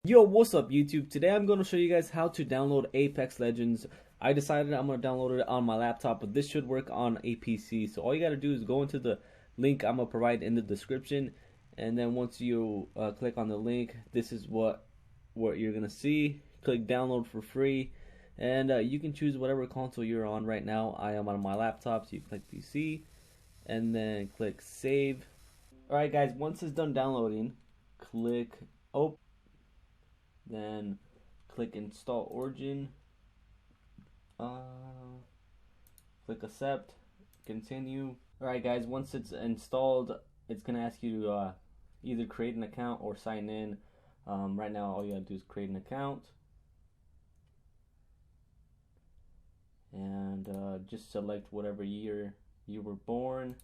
Yo, what's up YouTube? Today I'm going to show you guys how to download Apex Legends. I decided I'm going to download it on my laptop, but this should work on a PC. So all you got to do is go into the link I'm going to provide in the description. And then once you click on the link, this is what you're going to see. Click download for free. And you can choose whatever console you're on right now. I am on my laptop, so you click PC. And then click save. Alright guys, once it's done downloading, click open. Then click install Origin, click accept, continue. Alright guys, once it's installed, it's gonna ask you to either create an account or sign in. Right now all you gotta do is create an account and just select whatever year you were born.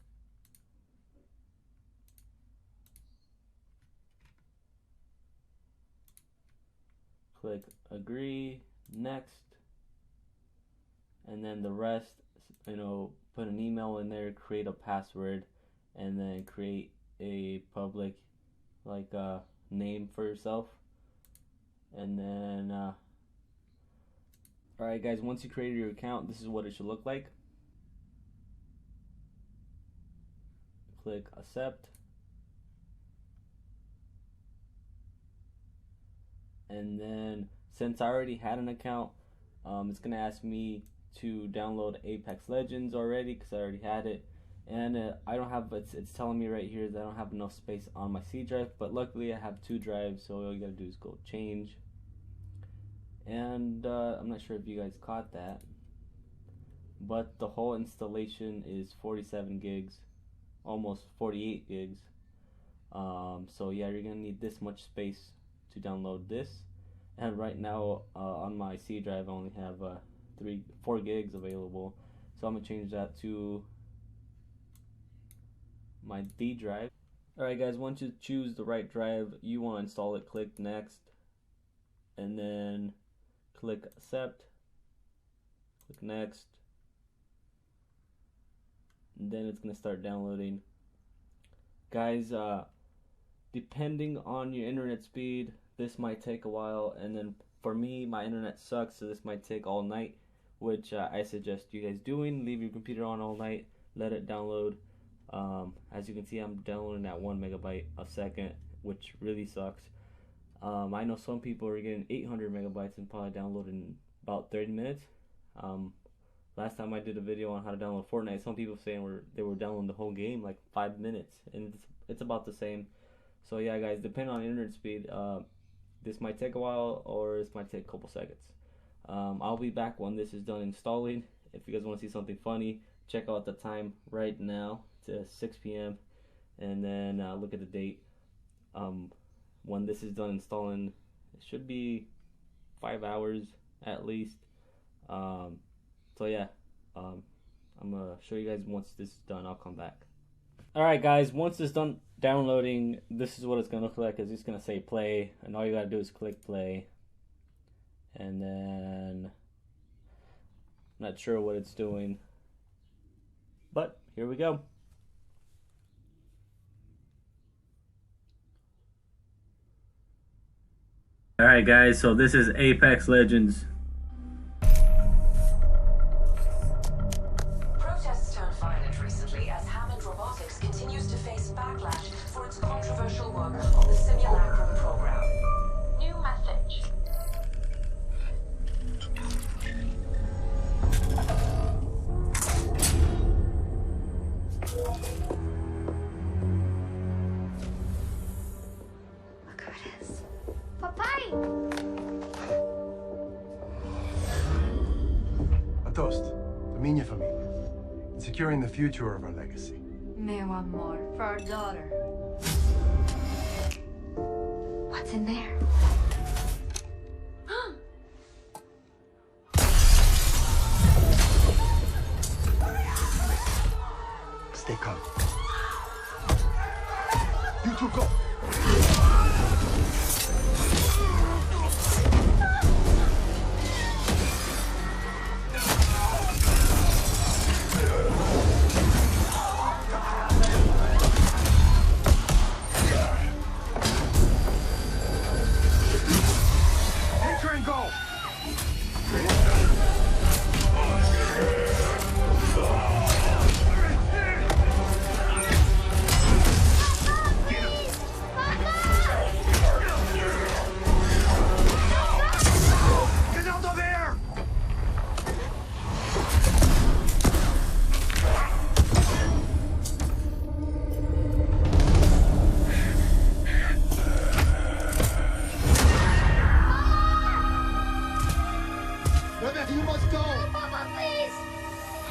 Click agree, next, and then the rest, put an email in there, create a password, and then create a public name for yourself. And then alright guys, once you created your account, this is what it should look like. Click accept. And then since I already had an account, it's gonna ask me to download Apex Legends already because I already had it, and I don't have it's telling me right here that I don't have enough space on my C drive, but luckily I have 2 drives, so all you gotta do is go change. And I'm not sure if you guys caught that, but the whole installation is 47 gigs, almost 48 gigs. So yeah, you're gonna need this much space to download this, and right now on my C drive I only have 4 gigs available, so I'm gonna change that to my D drive. Alright guys, once you choose the right drive you want to install it, click next, and then click accept, click next, and then it's gonna start downloading. Guys, depending on your internet speed, this might take a while, and then for me, my internet sucks, so this might take all night, which I suggest you guys doing. Leave your computer on all night, let it download. As you can see, I'm downloading at 1 megabyte a second, which really sucks. I know some people are getting 800 megabytes and probably download in about 30 minutes. Last time I did a video on how to download Fortnite, some people saying they were downloading the whole game like 5 minutes, and it's about the same. So yeah guys, depending on internet speed, this might take a while or this might take a couple seconds. I'll be back when this is done installing. If you guys want to see something funny, check out the time right now. It's 6 p.m. and then look at the date. When this is done installing, it should be 5 hours at least. So yeah, I'm gonna show you guys once this is done. I'll come back. Alright guys, once it's done downloading, this is what it's gonna look like. It's just gonna say play, and all you gotta do is click play. And then I'm not sure what it's doing, but here we go. Alright guys, so this is Apex Legends. Protests turned violent recently as Hammond Robotics continues to face backlash for its controversial work on the Simulacrum program. New message. Look who it is. Papai! A toast to minha família, in securing the future of our legacy. May I want more for our daughter. What's in there? Stay calm. You two go.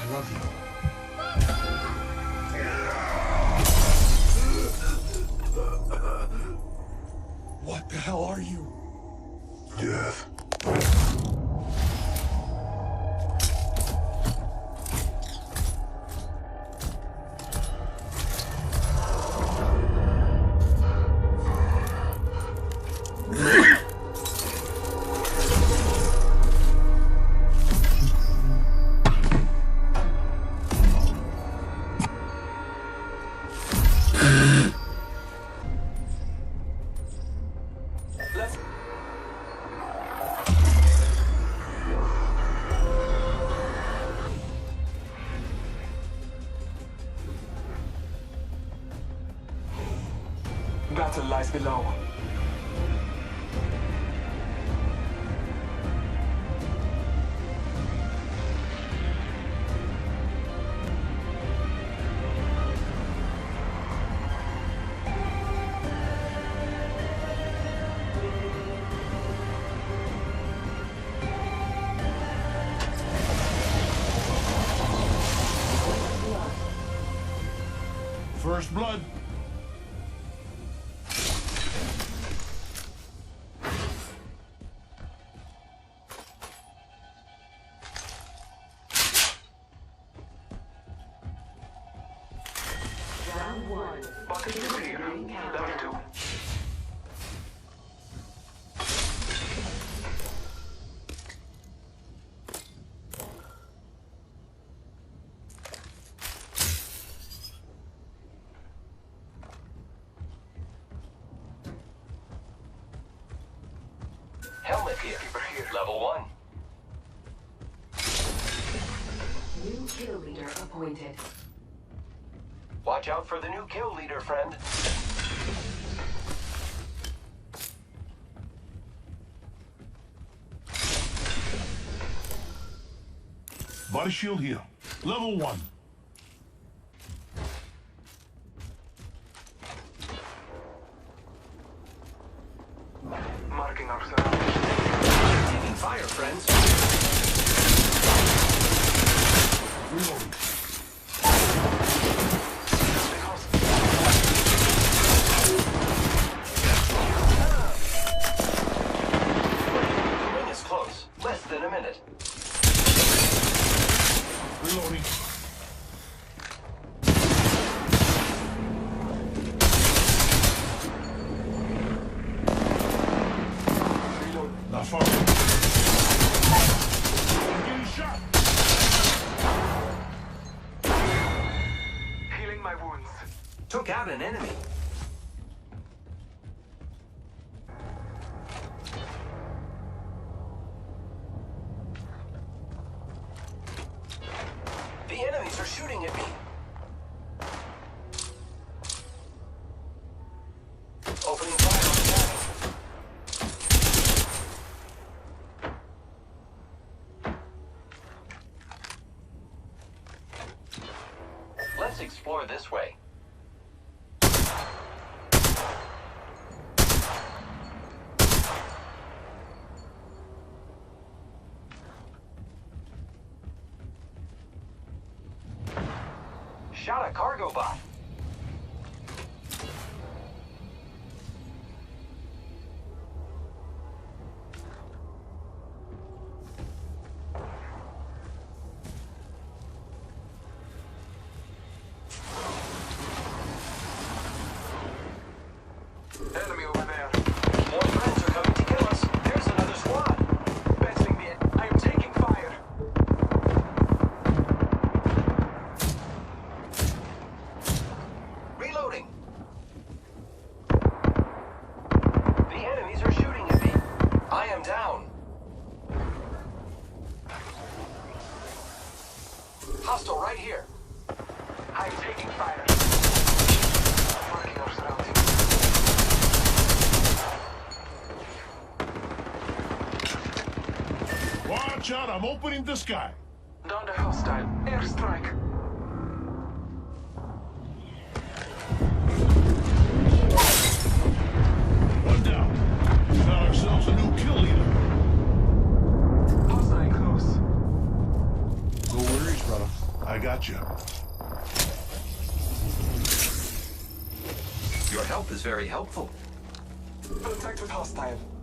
I love you. What the hell are you? Death. Battle lies below. First blood. Round 1. Bucket clear. Level 2. Helmet here. Level 1. New kill leader appointed. Watch out for the new kill leader, friend. Body shield here. Level 1. Marking ourselves. Taking fire, friends. Reloading. The ring is close. Less than a minute. Reloading. Not far. I'm getting shot. Healing my wounds. Took out an enemy. The enemies are shooting at me. Opening fire on the enemy. Let's explore this way. Shot a cargo bot. Enemy over there. More friends are coming to kill us. There's another squad. Battling the I am taking fire. Reloading. The enemies are shooting at me. I am down. Hostile right here. I am taking fire. Marking our surroundings. Watch out, I'm opening the sky. Down the hostile. Airstrike. One down. Found ourselves a new kill leader. Hostile close. No worries, brother. got you. Your help is very helpful. Contact with hostile.